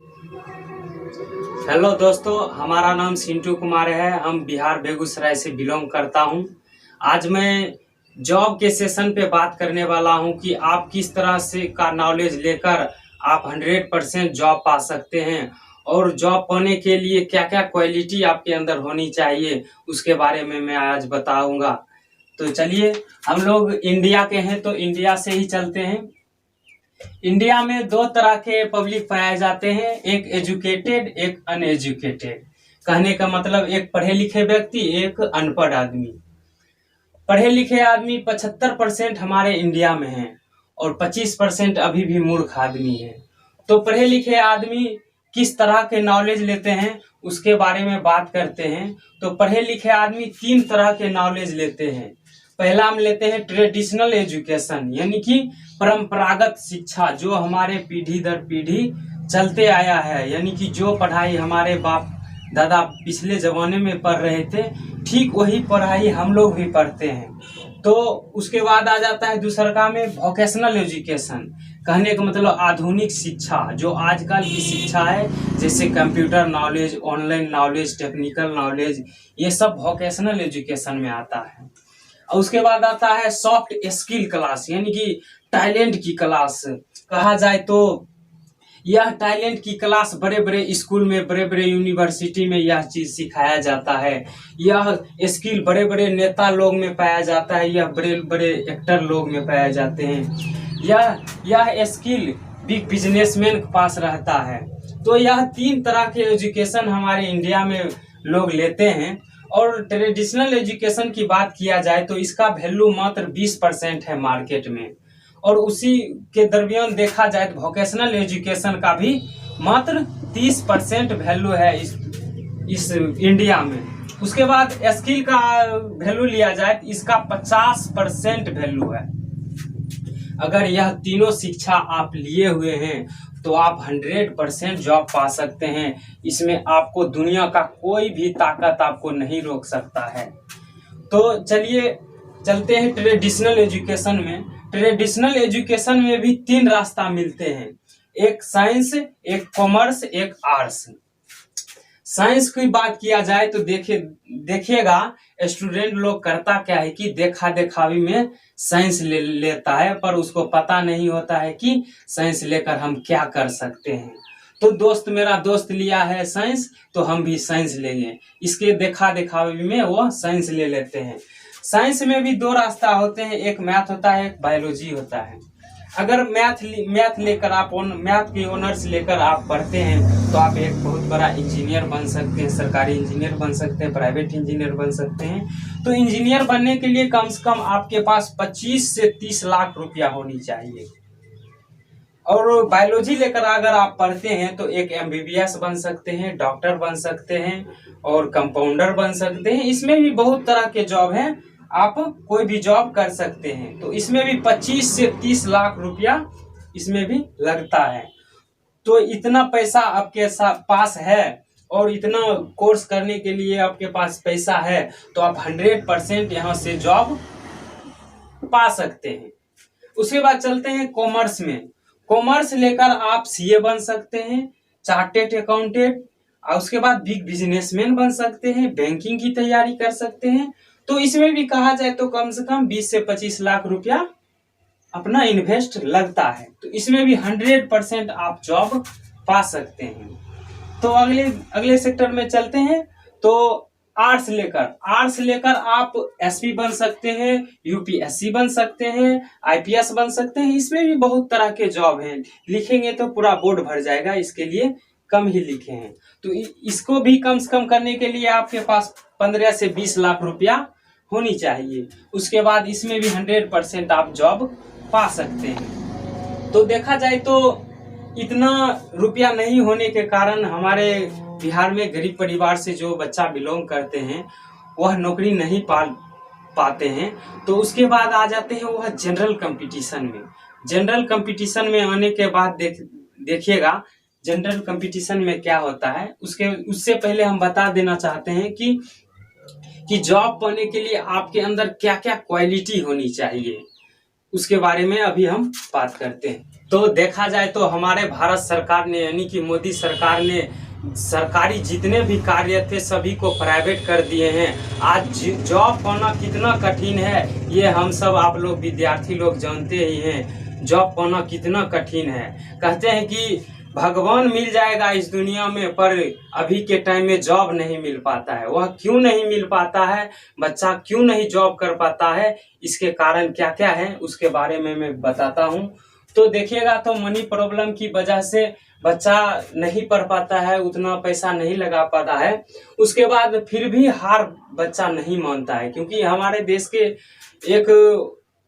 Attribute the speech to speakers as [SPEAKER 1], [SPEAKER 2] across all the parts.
[SPEAKER 1] Hello दोस्तों, हमारा नाम सिंटू कुमार है। हम बिहार बेगूसराय से बिलोंग करता हूं। आज मैं जॉब के सेशन पे बात करने वाला हूं कि आप किस तरह से का नॉलेज लेकर आप 100% जॉब पा सकते हैं और जॉब पाने के लिए क्या क्या क्वालिटी आपके अंदर होनी चाहिए उसके बारे में मैं आज बताऊंगा। तो चलिए, हम लोग इंडिया के हैं तो इंडिया से ही चलते हैं। इंडिया में दो तरह के पब्लिक पाए जाते हैं, एक एजुकेटेड एक अनएजुकेटेड। कहने का मतलब एक पढ़े लिखे व्यक्ति, एक अनपढ़ आदमी। पढ़े लिखे आदमी 75% हमारे इंडिया में हैं और 25% अभी भी मूर्ख आदमी है। तो पढ़े लिखे आदमी किस तरह के नॉलेज लेते हैं उसके बारे में बात करते हैं। तो पढ़े लिखे आदमी तीन तरह के नॉलेज लेते हैं। पहला हम लेते हैं ट्रेडिशनल एजुकेशन, यानी कि परंपरागत शिक्षा, जो हमारे पीढ़ी दर पीढ़ी चलते आया है, यानी कि जो पढ़ाई हमारे बाप दादा पिछले जमाने में पढ़ रहे थे, ठीक वही पढ़ाई हम लोग भी पढ़ते हैं। तो उसके बाद आ जाता है दूसरा में वोकेशनल एजुकेशन। कहने का मतलब आधुनिक शिक्षा, जो आजकल की शिक्षा है, जैसे computer knowledge, online knowledge, technical knowledge, ये सब वोकेशनल एजुकेशन में आता है। और उसके बाद आता है सॉफ्ट स्किल क्लास, यानी कि टैलेंट की क्लास कहा जाए तो यह टैलेंट की क्लास बड़े बड़े स्कूल में, बड़े बड़े यूनिवर्सिटी में यह चीज सिखाया जाता है। यह स्किल बड़े बड़े नेता लोग में पाया जाता है, यह बड़े बड़े एक्टर लोग में पाए जाते हैं। यह स्किल बिग बिजनेसमैन के पास रहता है। तो यह तीन तरह के एजुकेशन हमारे इंडिया में लोग लेते हैं। और ट्रेडिशनल एजुकेशन की बात किया जाए तो इसका वैल्यू मात्र 20% है मार्केट में, और उसी के दरमियान देखा जाए तो वोकेशनल एजुकेशन का भी मात्र 30% वैल्यू है इस इंडिया में। उसके बाद स्किल का वैल्यू लिया जाए तो इसका 50% वैल्यू है। अगर यह तीनों शिक्षा आप लिए हुए हैं तो आप 100% जॉब पा सकते हैं। इसमें आपको दुनिया का कोई भी ताकत आपको नहीं रोक सकता है। तो चलिए चलते हैं ट्रेडिशनल एजुकेशन में। ट्रेडिशनल एजुकेशन में भी तीन रास्ता मिलते हैं, एक साइंस, एक कॉमर्स, एक आर्ट्स। साइंस की बात किया जाए तो देखिएगा स्टूडेंट लोग करता क्या है कि देखा देखावी में साइंस लेता है, पर उसको पता नहीं होता है कि साइंस लेकर हम क्या कर सकते हैं। तो मेरा दोस्त लिया है साइंस तो हम भी साइंस लेंगे, इसके देखा देखावी में वो साइंस ले लेते हैं। साइंस में भी दो रास्ता होते हैं, एक मैथ होता है, एक बायोलॉजी होता है। अगर मैथ लेकर आप मैथ की ऑनर्स लेकर आप पढ़ते हैं तो आप एक बहुत बड़ा इंजीनियर बन सकते हैं, सरकारी इंजीनियर बन सकते हैं, प्राइवेट इंजीनियर बन सकते हैं। तो इंजीनियर बनने के लिए कम से कम आपके पास 25 से 30 लाख रुपया होनी चाहिए। और बायोलॉजी लेकर अगर आप पढ़ते हैं तो एक एमबीबीएस बन सकते हैं, डॉक्टर बन सकते हैं और कंपाउंडर बन सकते हैं। इसमें भी बहुत तरह के जॉब हैं, आप कोई भी जॉब कर सकते हैं। तो इसमें भी 25 से 30 लाख रुपया इसमें भी लगता है। तो इतना पैसा आपके पास है और इतना कोर्स करने के लिए आपके पास पैसा है तो आप 100% यहाँ से जॉब पा सकते हैं। उसके बाद चलते हैं कॉमर्स में। कॉमर्स लेकर आप सीए बन सकते हैं, चार्टेड अकाउंटेंट, और उसके बाद बिग बिजनेसमैन बन सकते हैं, बैंकिंग की तैयारी कर सकते हैं। तो इसमें भी कहा जाए तो कम से कम 20 से 25 लाख रुपया अपना इन्वेस्ट लगता है। तो इसमें भी 100% आप जॉब पा सकते हैं। तो अगले सेक्टर में चलते हैं। तो आर्ट्स लेकर आप एसपी बन सकते हैं, यूपीएससी बन सकते हैं, आईपीएस बन सकते हैं। इसमें भी बहुत तरह के जॉब हैं, लिखेंगे तो पूरा बोर्ड भर जाएगा, इसके लिए कम ही लिखे हैं। तो इसको भी कम से कम करने के लिए आपके पास 15 से 20 लाख रुपया होनी चाहिए। उसके बाद इसमें भी 100% आप जॉब पा सकते हैं। तो देखा जाए तो इतना रुपया नहीं होने के कारण हमारे बिहार में गरीब परिवार से जो बच्चा बिलोंग करते हैं वह नौकरी नहीं पाते हैं। तो उसके बाद आ जाते हैं वह जनरल कंपटीशन में। जनरल कंपटीशन में आने के बाद देखिएगा जनरल कंपटीशन में क्या होता है। उससे पहले हम बता देना चाहते हैं कि जॉब पाने के लिए आपके अंदर क्या क्या क्वालिटी होनी चाहिए। उसके बारे में अभी हम बात करते हैं। तो देखा जाए तो हमारे भारत सरकार ने यानी कि मोदी सरकार ने सरकारी जितने भी कार्य थे सभी को प्राइवेट कर दिए हैं। आज जॉब पाना कितना कठिन है ये हम सब आप लोग विद्यार्थी लोग जानते ही हैं। जॉब पाना कितना कठिन है। कहते हैं कि भगवान मिल जाएगा इस दुनिया में, पर अभी के टाइम में जॉब नहीं मिल पाता है। वह क्यों नहीं मिल पाता है, बच्चा क्यों नहीं जॉब कर पाता है, इसके कारण क्या क्या है उसके बारे में मैं बताता हूँ। तो देखिएगा तो मनी प्रॉब्लम की वजह से बच्चा नहीं पढ़ पाता है, उतना पैसा नहीं लगा पाता है। उसके बाद फिर भी हार बच्चा नहीं मानता है, क्योंकि हमारे देश के एक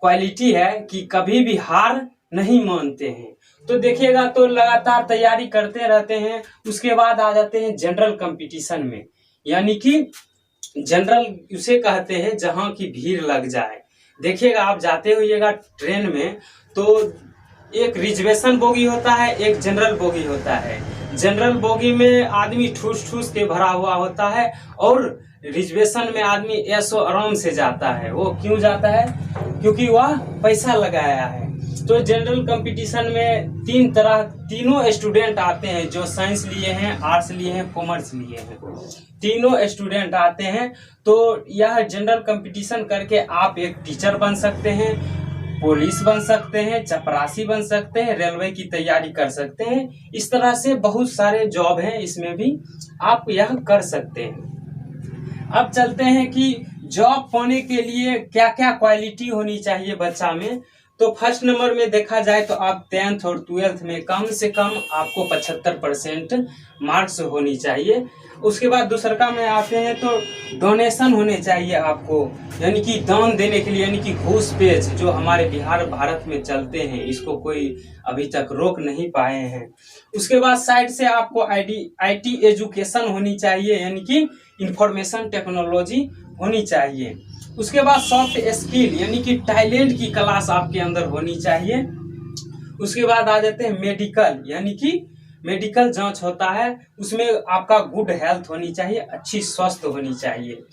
[SPEAKER 1] क्वालिटी है कि कभी भी हार नहीं मानते हैं। तो देखिएगा तो लगातार तैयारी करते रहते हैं। उसके बाद आ जाते हैं जनरल कंपटीशन में, यानी कि जनरल उसे कहते हैं जहां की भीड़ लग जाए। देखिएगा आप जाते होइएगा ट्रेन में तो एक रिजर्वेशन बोगी होता है, एक जनरल बोगी होता है। जनरल बोगी में आदमी ठूस ठूस के भरा हुआ होता है और रिजर्वेशन में आदमी ऐशो आराम से जाता है। वो क्यों जाता है? क्योंकि वह पैसा लगाया है। तो जनरल कंपटीशन में तीनों स्टूडेंट आते हैं, जो साइंस लिए हैं, आर्ट्स लिए हैं, कॉमर्स लिए हैं, तीनों स्टूडेंट आते हैं। तो यह जनरल कंपटीशन करके आप एक टीचर बन सकते हैं, पुलिस बन सकते हैं, चपरासी बन सकते हैं, रेलवे की तैयारी कर सकते हैं। इस तरह से बहुत सारे जॉब हैं, इसमें भी आप यह कर सकते हैं। अब चलते हैं कि जॉब पाने के लिए क्या क्या क्वालिटी होनी चाहिए बच्चा में। तो फर्स्ट नंबर में देखा जाए तो आप 10th और 12th में कम से कम आपको 75% मार्क्स होनी चाहिए। उसके बाद दूसरा में आते हैं तो डोनेशन होने चाहिए आपको, यानी कि दान देने के लिए, यानी कि घूस पेच जो हमारे बिहार भारत में चलते हैं, इसको कोई अभी तक रोक नहीं पाए हैं। उसके बाद साइड से आपको IT एजुकेशन होनी चाहिए, यानी कि इंफॉर्मेशन टेक्नोलॉजी होनी चाहिए। उसके बाद सॉफ्ट स्किल यानी कि टैलेंट की क्लास आपके अंदर होनी चाहिए। उसके बाद आ जाते हैं मेडिकल, यानी कि मेडिकल जांच होता है, उसमें आपका गुड हेल्थ होनी चाहिए, अच्छी स्वस्थ होनी चाहिए।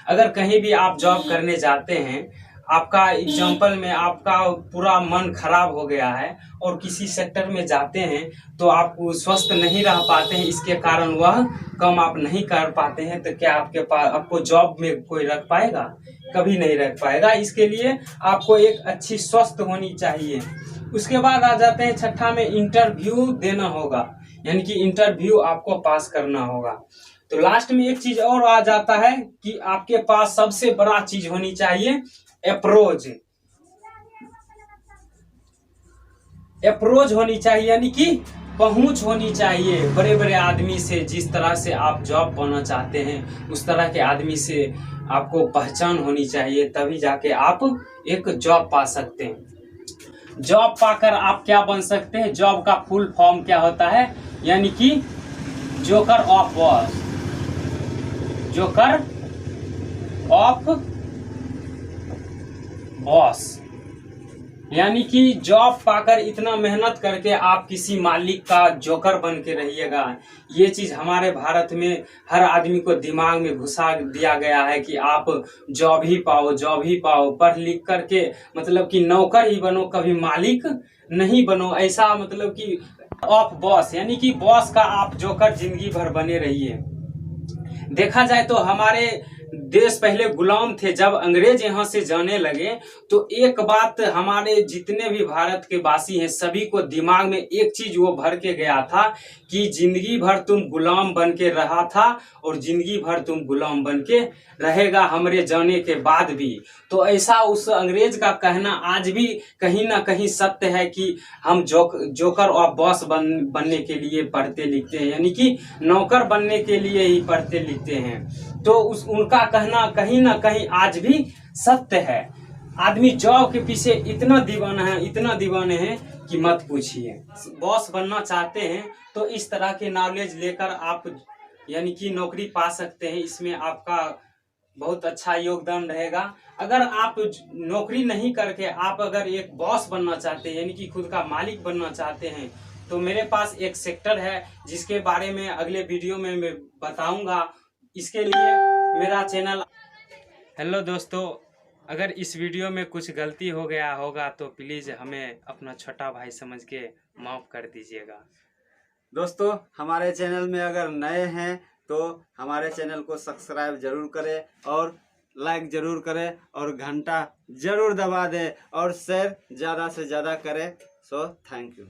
[SPEAKER 1] अगर कहीं भी आप जॉब करने जाते हैं, आपका एग्जाम्पल में आपका पूरा मन खराब हो गया है और किसी सेक्टर में जाते हैं तो आप स्वस्थ नहीं रह पाते हैं, इसके कारण वह काम आप नहीं कर पाते हैं, तो क्या आपके पास आपको जॉब में कोई रख पाएगा? कभी नहीं रख पाएगा। इसके लिए आपको एक अच्छी स्वस्थ होनी चाहिए। उसके बाद आ जाते हैं छठा में इंटरव्यू देना होगा, यानी कि इंटरव्यू आपको पास करना होगा। तो लास्ट में एक चीज और आ जाता है कि आपके पास सबसे बड़ा चीज होनी चाहिए अप्रोच होनी चाहिए, यानी कि पहुंच होनी चाहिए बड़े बड़े आदमी से। जिस तरह से आप जॉब पाना चाहते हैं उस तरह के आदमी से आपको पहचान होनी चाहिए, तभी जाके आप एक जॉब पा सकते हैं। जॉब पाकर आप क्या बन सकते हैं? जॉब का फुल फॉर्म क्या होता है? यानी कि जोकर ऑफ बॉस, यानी कि जॉब पाकर इतना मेहनत करके आप किसी मालिक का जोकर बन के रहिएगा। ये चीज हमारे भारत में हर आदमी को दिमाग में घुसा दिया गया है कि आप जॉब ही पाओ, पढ़ लिख करके मतलब कि नौकर ही बनो, कभी मालिक नहीं बनो। ऐसा मतलब कि ऑफ बॉस, यानी कि बॉस का आप जोकर जिंदगी भर बने रहिए। देखा जाए तो हमारे देश पहले गुलाम थे, जब अंग्रेज यहाँ से जाने लगे तो एक बात हमारे जितने भी भारत के वासी हैं सभी को दिमाग में एक चीज वो भर के गया था कि जिंदगी भर तुम गुलाम बन के रहा था और जिंदगी भर तुम गुलाम बन के रहेगा हमरे जाने के बाद भी। तो ऐसा उस अंग्रेज का कहना आज भी कहीं ना कहीं सत्य है कि हम जोकर और बॉस बनने के लिए पढ़ते लिखते हैं, यानी कि नौकर बनने के लिए ही पढ़ते लिखते हैं। तो उनका कहना कहीं ना कहीं आज भी सत्य है। आदमी जॉब के पीछे इतना दीवाने हैं कि मत पूछिए। बॉस बनना चाहते हैं तो इस तरह के नॉलेज लेकर आप यानी कि नौकरी पा सकते हैं। इसमें आपका बहुत अच्छा योगदान रहेगा। अगर आप नौकरी नहीं करके आप अगर एक बॉस बनना चाहते हैं, यानी कि खुद का मालिक बनना चाहते हैं, तो मेरे पास एक सेक्टर है जिसके बारे में अगले वीडियो में मैं बताऊंगा। इसके लिए मेरा चैनल। हेलो दोस्तों, अगर इस वीडियो में कुछ गलती हो गया होगा तो प्लीज़ हमें अपना छोटा भाई समझ के माफ़ कर दीजिएगा।
[SPEAKER 2] दोस्तों, हमारे चैनल में अगर नए हैं तो हमारे चैनल को सब्सक्राइब जरूर करें और लाइक जरूर करें और घंटा जरूर दबा दें और शेयर ज़्यादा से ज़्यादा करें। So thank you.